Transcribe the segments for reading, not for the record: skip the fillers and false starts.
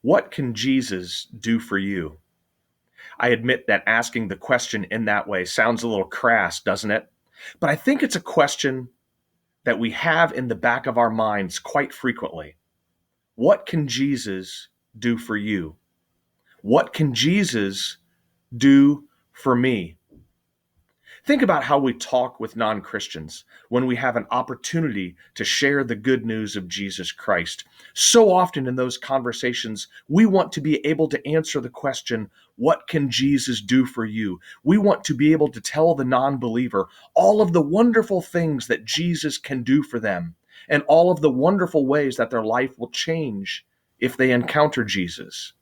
What can Jesus do for you? I admit that asking the question in that way sounds a little crass, doesn't it? But I think it's a question that we have in the back of our minds quite frequently. What can Jesus do for you? What can Jesus do for me? Think about how we talk with non Christians when we have an opportunity to share the good news of Jesus Christ. So often in those conversations, we want to be able to answer the question, what can Jesus do for you? We want to be able to tell the non believer all of the wonderful things that Jesus can do for them and all of the wonderful ways that their life will change if they encounter Jesus.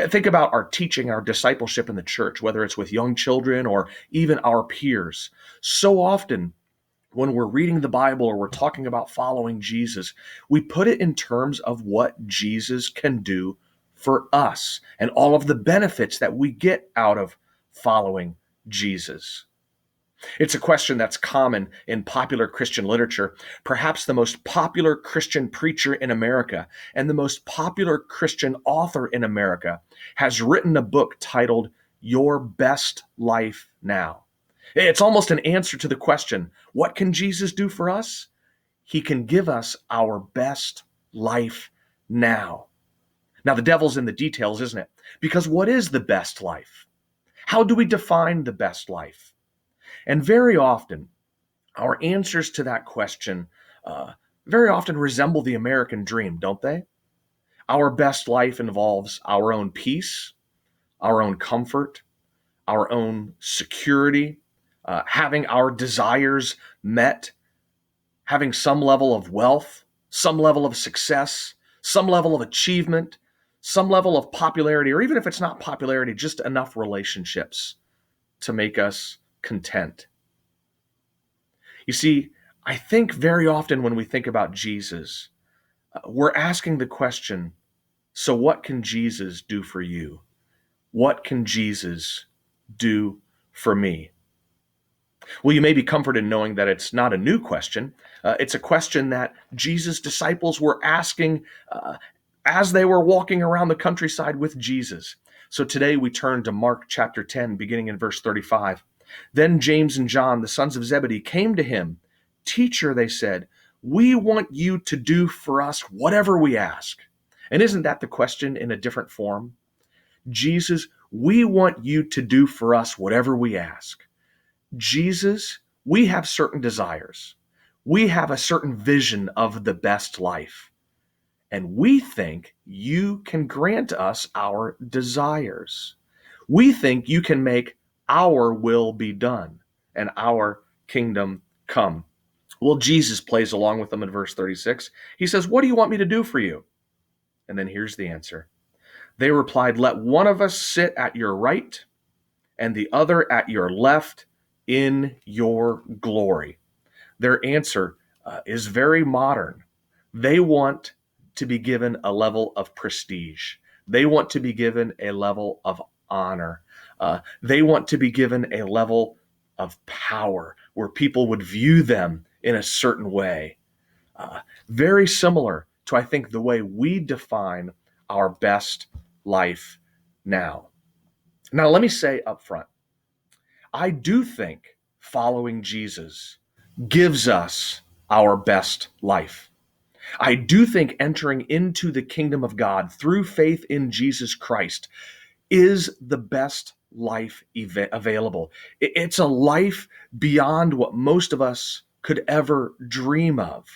Think about our teaching, our discipleship in the church, whether it's with young children or even our peers. So often, when we're reading the Bible or we're talking about following Jesus, we put it in terms of what Jesus can do for us and all of the benefits that we get out of following Jesus. It's a question that's common in popular Christian literature. Perhaps the most popular Christian preacher in America and the most popular Christian author in America has written a book titled Your Best Life Now. It's almost an answer to the question, what can Jesus do for us? He can give us our best life now. Now, the devil's in the details, isn't it? Because what is the best life? How do we define the best life? And very often, our answers to that question very often resemble the American dream, don't they? Our best life involves our own peace, our own comfort, our own security, having our desires met, having some level of wealth, some level of success, some level of achievement, some level of popularity, or even if it's not popularity, just enough relationships to make us content. You see, I think very often when we think about Jesus, we're asking the question, so what can Jesus do for you? What can Jesus do for me? Well, you may be comforted knowing that it's not a new question. It's a question that Jesus' disciples were asking as they were walking around the countryside with Jesus. So today we turn to Mark chapter 10, beginning in verse 35. Then James and John, the sons of Zebedee, came to him. Teacher, they said, we want you to do for us whatever we ask. And isn't that the question in a different form? Jesus, we want you to do for us whatever we ask. Jesus, we have certain desires. We have a certain vision of the best life. And we think you can grant us our desires. We think you can make our will be done and our kingdom come. Well, Jesus plays along with them in verse 36. He says, what do you want me to do for you? And then here's the answer. They replied, let one of us sit at your right and the other at your left in your glory. Their answer is very modern. They want to be given a level of prestige. They want to be given a level of honor. They want to be given a level of power where people would view them in a certain way. Very similar to, I think, the way we define our best life now. Now, let me say up front, I do think following Jesus gives us our best life. I do think entering into the kingdom of God through faith in Jesus Christ is the best life available. It's a life beyond what most of us could ever dream of.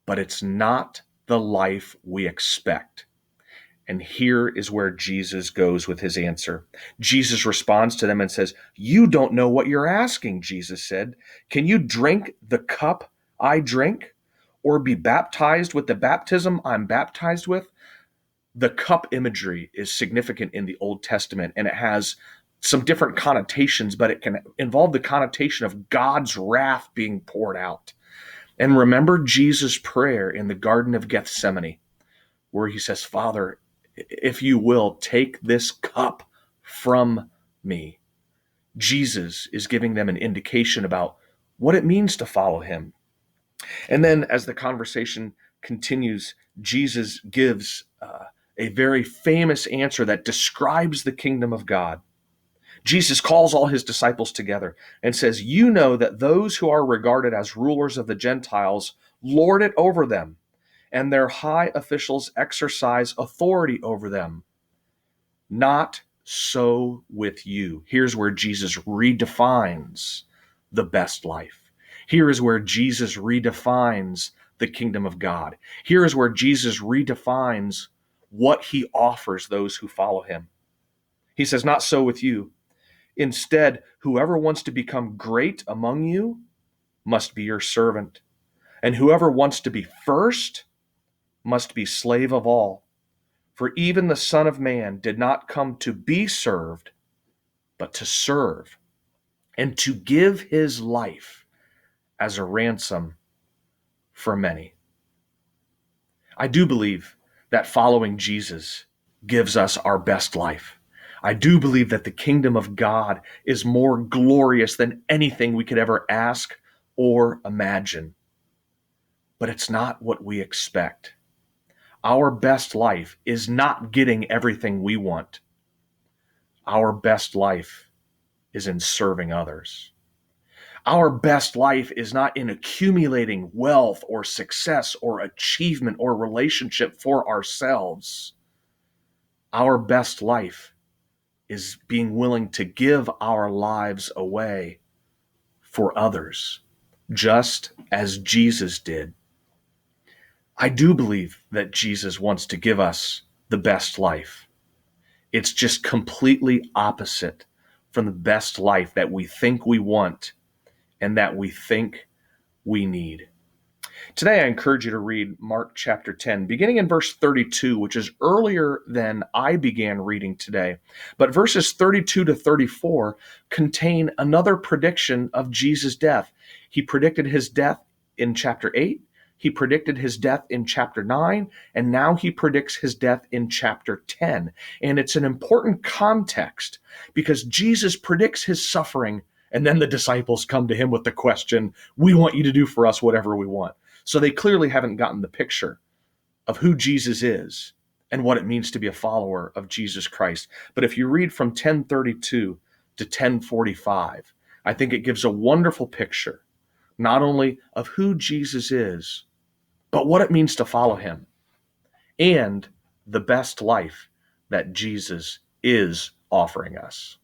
But it's not the life we expect. And here is where Jesus goes with his answer. Jesus responds to them and says, you don't know what you're asking, Jesus said. Can you drink the cup I drink or be baptized with the baptism I'm baptized with? The cup imagery is significant in the Old Testament, and it has some different connotations, but it can involve the connotation of God's wrath being poured out. And remember Jesus' prayer in the Garden of Gethsemane, where he says, Father, if you will, take this cup from me. Jesus is giving them an indication about what it means to follow him. And then as the conversation continues, Jesus gives a very famous answer that describes the kingdom of God. Jesus calls all his disciples together and says, "You know that those who are regarded as rulers of the Gentiles lord it over them, and their high officials exercise authority over them. Not so with you." Here's where Jesus redefines the best life. Here is where Jesus redefines the kingdom of God. Here is where Jesus redefines what he offers those who follow him. He says, "Not so with you. Instead, whoever wants to become great among you must be your servant, and whoever wants to be first must be slave of all. For even the Son of Man did not come to be served, but to serve, and to give his life as a ransom for many." I do believe that following Jesus gives us our best life. I do believe that the kingdom of God is more glorious than anything we could ever ask or imagine. But it's not what we expect. Our best life is not getting everything we want. Our best life is in serving others. Our best life is not in accumulating wealth or success or achievement or relationship for ourselves. Our best life is being willing to give our lives away for others, just as Jesus did. I do believe that Jesus wants to give us the best life. It's just completely opposite from the best life that we think we want and that we think we need. Today, I encourage you to read Mark chapter 10, beginning in verse 32, which is earlier than I began reading today. But verses 32 to 34 contain another prediction of Jesus' death. He predicted his death in chapter 8. He predicted his death in chapter 9, and now he predicts his death in chapter 10. And it's an important context because Jesus predicts his suffering, and then the disciples come to him with the question, "We want you to do for us whatever we want." So they clearly haven't gotten the picture of who Jesus is and what it means to be a follower of Jesus Christ. But if you read from 1032 to 1045, I think it gives a wonderful picture, not only of who Jesus is, but what it means to follow him and the best life that Jesus is offering us.